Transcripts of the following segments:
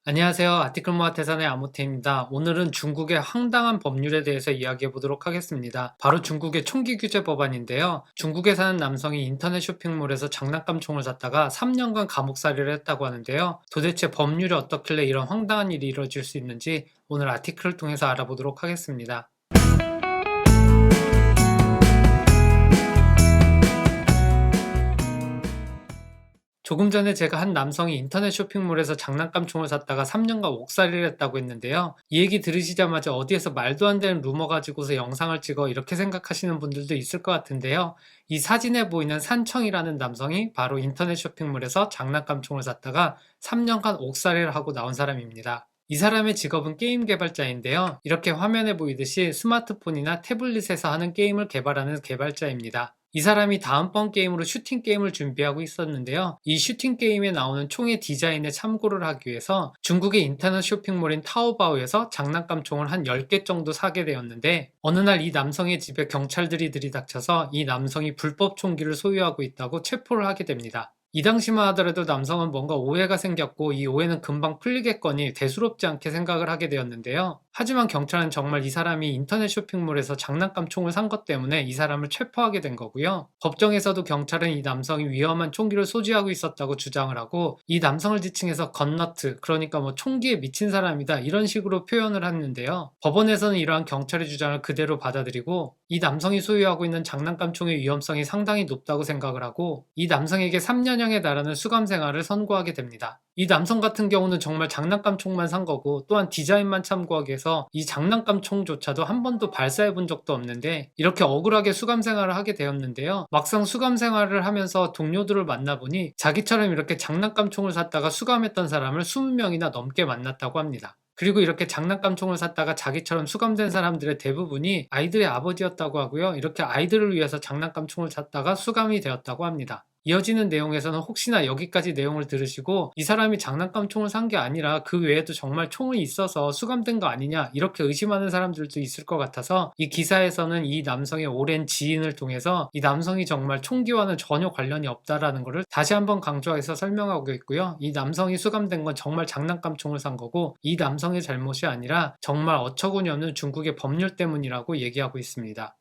안녕하세요. 아티클모아 태산의 아모테입니다. 오늘은 중국의 황당한 법률에 대해서 이야기해 보도록 하겠습니다. 바로 중국의 총기 규제 법안인데요. 중국에 사는 남성이 인터넷 쇼핑몰에서 장난감 총을 샀다가 3년간 감옥살이를 했다고 하는데요. 도대체 법률이 어떻길래 이런 황당한 일이 이루어질 수 있는지 오늘 아티클을 통해서 알아보도록 하겠습니다. 조금 전에 제가 한 남성이 인터넷 쇼핑몰에서 장난감 총을 샀다가 3년간 옥살이를 했다고 했는데요. 이 얘기 들으시자마자 어디에서 말도 안 되는 루머 가지고서 영상을 찍어 이렇게 생각하시는 분들도 있을 것 같은데요. 이 사진에 보이는 산청이라는 남성이 바로 인터넷 쇼핑몰에서 장난감 총을 샀다가 3년간 옥살이를 하고 나온 사람입니다. 이 사람의 직업은 게임 개발자인데요. 이렇게 화면에 보이듯이 스마트폰이나 태블릿에서 하는 게임을 개발하는 개발자입니다. 이 사람이 다음번 게임으로 슈팅 게임을 준비하고 있었는데요. 이 슈팅 게임에 나오는 총의 디자인에 참고를 하기 위해서 중국의 인터넷 쇼핑몰인 타오바오에서 장난감 총을 한 10개 정도 사게 되었는데 어느 날 이 남성의 집에 경찰들이 들이닥쳐서 이 남성이 불법 총기를 소유하고 있다고 체포를 하게 됩니다. 이 당시만 하더라도 남성은 뭔가 오해가 생겼고 이 오해는 금방 풀리겠거니 대수롭지 않게 생각을 하게 되었는데요. 하지만 경찰은 정말 이 사람이 인터넷 쇼핑몰에서 장난감 총을 산 것 때문에 이 사람을 체포하게 된 거고요. 법정에서도 경찰은 이 남성이 위험한 총기를 소지하고 있었다고 주장을 하고 이 남성을 지칭해서 건너트, 그러니까 뭐 총기에 미친 사람이다 이런 식으로 표현을 했는데요. 법원에서는 이러한 경찰의 주장을 그대로 받아들이고 이 남성이 소유하고 있는 장난감 총의 위험성이 상당히 높다고 생각을 하고 이 남성에게 3년형에 달하는 수감 생활을 선고하게 됩니다. 이 남성 같은 경우는 정말 장난감 총만 산 거고 또한 디자인만 참고하기 위해서 이 장난감 총조차도 한 번도 발사해 본 적도 없는데 이렇게 억울하게 수감 생활을 하게 되었는데요. 막상 수감 생활을 하면서 동료들을 만나보니 자기처럼 이렇게 장난감 총을 샀다가 수감했던 사람을 20명이나 넘게 만났다고 합니다. 그리고 이렇게 장난감 총을 샀다가 자기처럼 수감된 사람들의 대부분이 아이들의 아버지였다고 하고요. 이렇게 아이들을 위해서 장난감 총을 샀다가 수감이 되었다고 합니다. 이어지는 내용에서는 혹시나 여기까지 내용을 들으시고 이 사람이 장난감 총을 산 게 아니라 그 외에도 정말 총이 있어서 수감된 거 아니냐 이렇게 의심하는 사람들도 있을 것 같아서 이 기사에서는 이 남성의 오랜 지인을 통해서 이 남성이 정말 총기와는 전혀 관련이 없다라는 것을 다시 한번 강조해서 설명하고 있고요. 이 남성이 수감된 건 정말 장난감 총을 산 거고 이 남성의 잘못이 아니라 정말 어처구니 없는 중국의 법률 때문이라고 얘기하고 있습니다.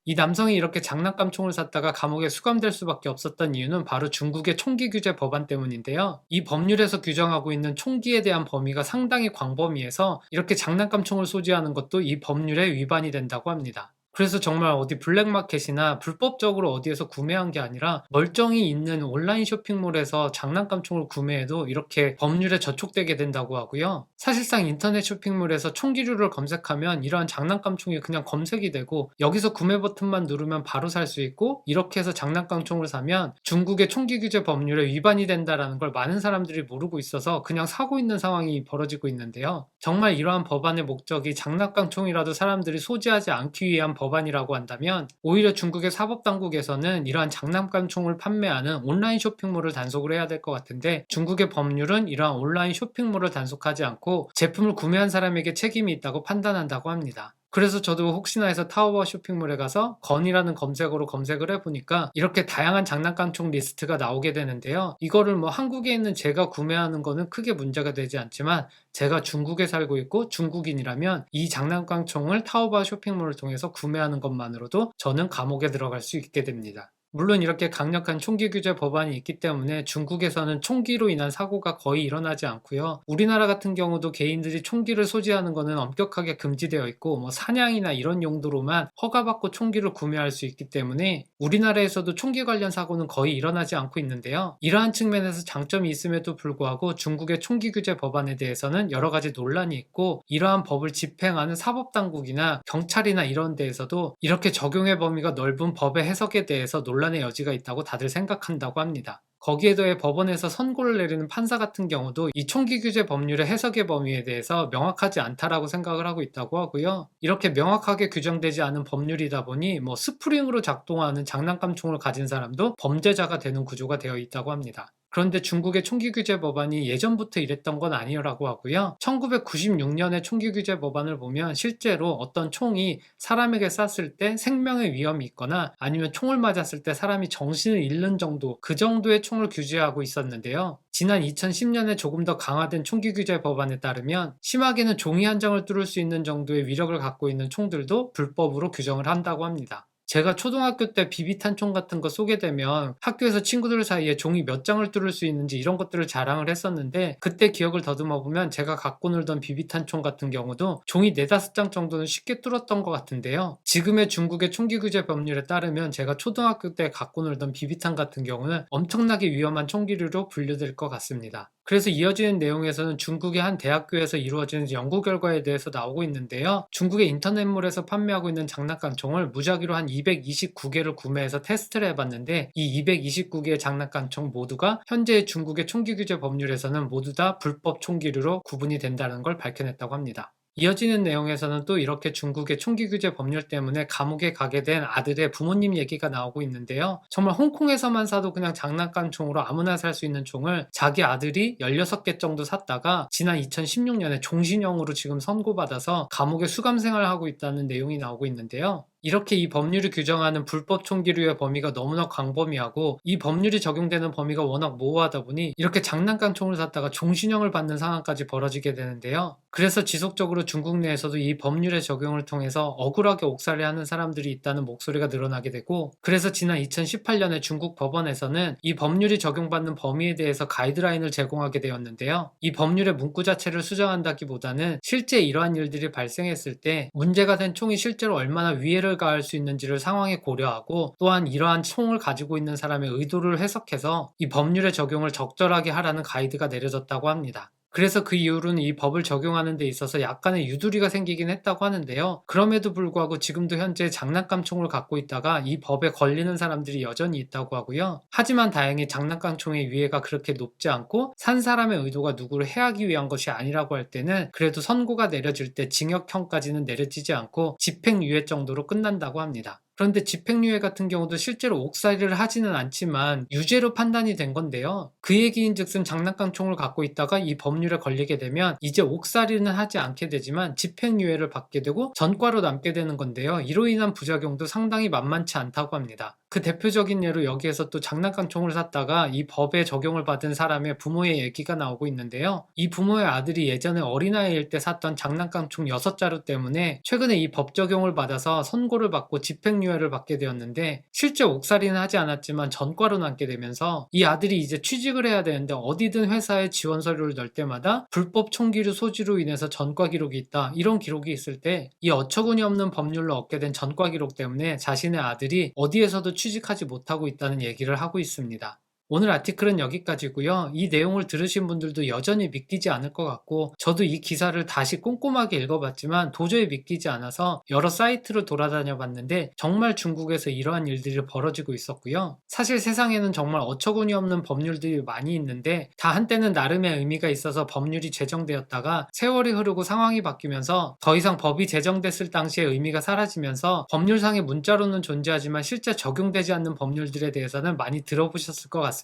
이 남성이 이렇게 장난감 총을 샀다가 감옥에 수감될 수밖에 없었던 이유는 바로 중국의 총기 규제 법안 때문인데요. 이 법률에서 규정하고 있는 총기에 대한 범위가 상당히 광범위해서 이렇게 장난감 총을 소지하는 것도 이 법률에 위반이 된다고 합니다. 그래서 정말 어디 블랙마켓이나 불법적으로 어디에서 구매한 게 아니라 멀쩡히 있는 온라인 쇼핑몰에서 장난감 총을 구매해도 이렇게 법률에 저촉되게 된다고 하고요. 사실상 인터넷 쇼핑몰에서 총기류를 검색하면 이러한 장난감 총이 그냥 검색이 되고 여기서 구매 버튼만 누르면 바로 살 수 있고 이렇게 해서 장난감 총을 사면 중국의 총기 규제 법률에 위반이 된다는 걸 많은 사람들이 모르고 있어서 그냥 사고 있는 상황이 벌어지고 있는데요. 정말 이러한 법안의 목적이 장난감 총이라도 사람들이 소지하지 않기 위한 법안이라고 한다면 오히려 중국의 사법당국에서는 이러한 장난감 총을 판매하는 온라인 쇼핑몰을 단속을 해야 될 것 같은데 중국의 법률은 이러한 온라인 쇼핑몰을 단속하지 않고 제품을 구매한 사람에게 책임이 있다고 판단한다고 합니다. 그래서 저도 혹시나 해서 타오바오 쇼핑몰에 가서 건이라는 검색어로 검색을 해보니까 이렇게 다양한 장난감 총 리스트가 나오게 되는데요. 이거를 뭐 한국에 있는 제가 구매하는 거는 크게 문제가 되지 않지만 제가 중국에 살고 있고 중국인이라면 이 장난감 총을 타오바오 쇼핑몰을 통해서 구매하는 것만으로도 저는 감옥에 들어갈 수 있게 됩니다. 물론 이렇게 강력한 총기 규제 법안이 있기 때문에 중국에서는 총기로 인한 사고가 거의 일어나지 않고요. 우리나라 같은 경우도 개인들이 총기를 소지하는 것은 엄격하게 금지되어 있고 뭐 사냥이나 이런 용도로만 허가받고 총기를 구매할 수 있기 때문에 우리나라에서도 총기 관련 사고는 거의 일어나지 않고 있는데요. 이러한 측면에서 장점이 있음에도 불구하고 중국의 총기 규제 법안에 대해서는 여러 가지 논란이 있고 이러한 법을 집행하는 사법당국이나 경찰이나 이런 데에서도 이렇게 적용의 범위가 넓은 법의 해석에 대해서 논란의 여지가 있다고 다들 생각한다고 합니다. 거기에 더해 법원에서 선고를 내리는 판사 같은 경우도 이 총기 규제 법률의 해석의 범위에 대해서 명확하지 않다라고 생각을 하고 있다고 하고요. 이렇게 명확하게 규정되지 않은 법률이다 보니 뭐 스프링으로 작동하는 장난감 총을 가진 사람도 범죄자가 되는 구조가 되어 있다고 합니다. 그런데 중국의 총기 규제 법안이 예전부터 이랬던 건 아니라고 하고요. 1996년에 총기 규제 법안을 보면 실제로 어떤 총이 사람에게 쐈을 때 생명의 위험이 있거나 아니면 총을 맞았을 때 사람이 정신을 잃는 정도, 그 정도의 총을 규제하고 있었는데요. 지난 2010년에 조금 더 강화된 총기 규제 법안에 따르면 심하게는 종이 한 장을 뚫을 수 있는 정도의 위력을 갖고 있는 총들도 불법으로 규정을 한다고 합니다. 제가 초등학교 때 비비탄 총 같은 거 쏘게 되면 학교에서 친구들 사이에 종이 몇 장을 뚫을 수 있는지 이런 것들을 자랑을 했었는데, 그때 기억을 더듬어 보면 제가 갖고 놀던 비비탄 총 같은 경우도 종이 4-5장 정도는 쉽게 뚫었던 것 같은데요. 지금의 중국의 총기 규제 법률에 따르면 제가 초등학교 때 갖고 놀던 비비탄 같은 경우는 엄청나게 위험한 총기류로 분류될 것 같습니다. 그래서 이어지는 내용에서는 중국의 한 대학교에서 이루어지는 연구 결과에 대해서 나오고 있는데요. 중국의 인터넷몰에서 판매하고 있는 장난감 총을 무작위로 한 229개를 구매해서 테스트를 해봤는데, 이 229개의 장난감 총 모두가 현재의 중국의 총기 규제 법률에서는 모두 다 불법 총기류로 구분이 된다는 걸 밝혀냈다고 합니다. 이어지는 내용에서는 또 이렇게 중국의 총기 규제 법률 때문에 감옥에 가게 된 아들의 부모님 얘기가 나오고 있는데요. 정말 홍콩에서만 사도 그냥 장난감 총으로 아무나 살 수 있는 총을 자기 아들이 16개 정도 샀다가 지난 2016년에 종신형으로 지금 선고받아서 감옥에 수감 생활을 하고 있다는 내용이 나오고 있는데요. 이렇게 이 법률이 규정하는 불법 총기류의 범위가 너무나 광범위하고 이 법률이 적용되는 범위가 워낙 모호하다 보니 이렇게 장난감 총을 샀다가 종신형을 받는 상황까지 벌어지게 되는데요. 그래서 지속적으로 중국 내에서도 이 법률의 적용을 통해서 억울하게 옥살이하는 사람들이 있다는 목소리가 늘어나게 되고, 그래서 지난 2018년에 중국 법원에서는 이 법률이 적용받는 범위에 대해서 가이드라인을 제공하게 되었는데요. 이 법률의 문구 자체를 수정한다기보다는 실제 이러한 일들이 발생했을 때 문제가 된 총이 실제로 얼마나 위해를 가할 수 있는지를 상황에 고려하고, 또한 이러한 총을 가지고 있는 사람의 의도를 해석해서 이 법률의 적용을 적절하게 하라는 가이드가 내려졌다고 합니다. 그래서 그 이후로는 이 법을 적용하는 데 있어서 약간의 유두리가 생기긴 했다고 하는데요. 그럼에도 불구하고 지금도 현재 장난감 총을 갖고 있다가 이 법에 걸리는 사람들이 여전히 있다고 하고요. 하지만 다행히 장난감 총의 위해가 그렇게 높지 않고 산 사람의 의도가 누구를 해하기 위한 것이 아니라고 할 때는 그래도 선고가 내려질 때 징역형까지는 내려지지 않고 집행유예 정도로 끝난다고 합니다. 그런데 집행유예 같은 경우도 실제로 옥살이를 하지는 않지만 유죄로 판단이 된 건데요. 그 얘기인 즉슨 장난감 총을 갖고 있다가 이 법률에 걸리게 되면 이제 옥살이는 하지 않게 되지만 집행유예를 받게 되고 전과로 남게 되는 건데요. 이로 인한 부작용도 상당히 만만치 않다고 합니다. 그 대표적인 예로 여기에서 또 장난감 총을 샀다가 이 법에 적용을 받은 사람의 부모의 얘기가 나오고 있는데요. 이 부모의 아들이 예전에 어린아이일 때 샀던 장난감 총 6자루 때문에 최근에 이 법 적용을 받아서 선고를 받고 집행유예를 받게 되었는데, 실제 옥살이는 하지 않았지만 전과로 남게 되면서 이 아들이 이제 취직을 해야 되는데 어디든 회사에 지원 서류를 넣을 때마다 불법 총기류 소지로 인해서 전과 기록이 있다, 이런 기록이 있을 때 이 어처구니 없는 법률로 얻게 된 전과 기록 때문에 자신의 아들이 어디에서도 취직하지 못하고 있다는 얘기를 하고 있습니다. 오늘 아티클은 여기까지고요. 이 내용을 들으신 분들도 여전히 믿기지 않을 것 같고, 저도 이 기사를 다시 꼼꼼하게 읽어봤지만 도저히 믿기지 않아서 여러 사이트를 돌아다녀 봤는데 정말 중국에서 이러한 일들이 벌어지고 있었고요. 사실 세상에는 정말 어처구니 없는 법률들이 많이 있는데 다 한때는 나름의 의미가 있어서 법률이 제정되었다가 세월이 흐르고 상황이 바뀌면서 더 이상 법이 제정됐을 당시의 의미가 사라지면서 법률상의 문자로는 존재하지만 실제 적용되지 않는 법률들에 대해서는 많이 들어보셨을 것 같습니다.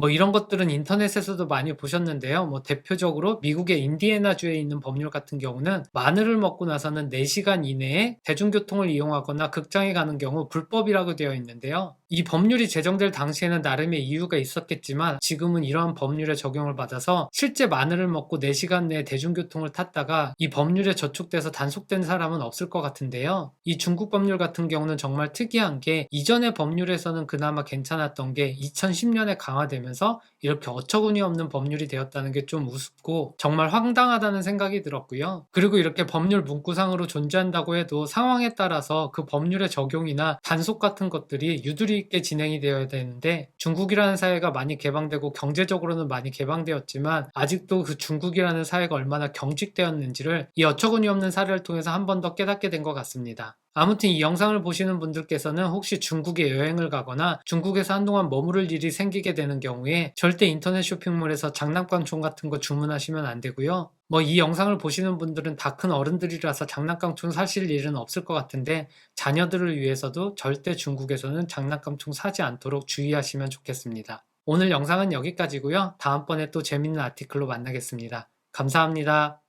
이런 것들은 인터넷에서도 많이 보셨는데요. 대표적으로 미국의 인디애나주에 있는 법률 같은 경우는 마늘을 먹고 나서는 4시간 이내에 대중교통을 이용하거나 극장에 가는 경우 불법이라고 되어 있는데요. 이 법률이 제정될 당시에는 나름의 이유가 있었겠지만 지금은 이러한 법률에 적용을 받아서 실제 마늘을 먹고 4시간 내에 대중교통을 탔다가 이 법률에 저촉돼서 단속된 사람은 없을 것 같은데요. 이 중국 법률 같은 경우는 정말 특이한 게 이전의 법률에서는 그나마 괜찮았던 게 2010년에 강화되면서 이렇게 어처구니 없는 법률이 되었다는 게 좀 우습고 정말 황당하다는 생각이 들었고요. 그리고 이렇게 법률 문구상으로 존재한다고 해도 상황에 따라서 그 법률의 적용이나 단속 같은 것들이 유두리 있게 진행이 되어야 되는데, 중국이라는 사회가 많이 개방되고 경제적으로는 많이 개방되었지만 아직도 그 중국이라는 사회가 얼마나 경직되었는지를 이 어처구니 없는 사례를 통해서 한 번 더 깨닫게 된 것 같습니다. 아무튼 이 영상을 보시는 분들께서는 혹시 중국에 여행을 가거나 중국에서 한동안 머무를 일이 생기게 되는 경우에 절대 인터넷 쇼핑몰에서 장난감 총 같은 거 주문하시면 안 되고요. 이 영상을 보시는 분들은 다 큰 어른들이라서 장난감 총 사실 일은 없을 것 같은데 자녀들을 위해서도 절대 중국에서는 장난감 총 사지 않도록 주의하시면 좋겠습니다. 오늘 영상은 여기까지고요. 다음번에 또 재밌는 아티클로 만나겠습니다. 감사합니다.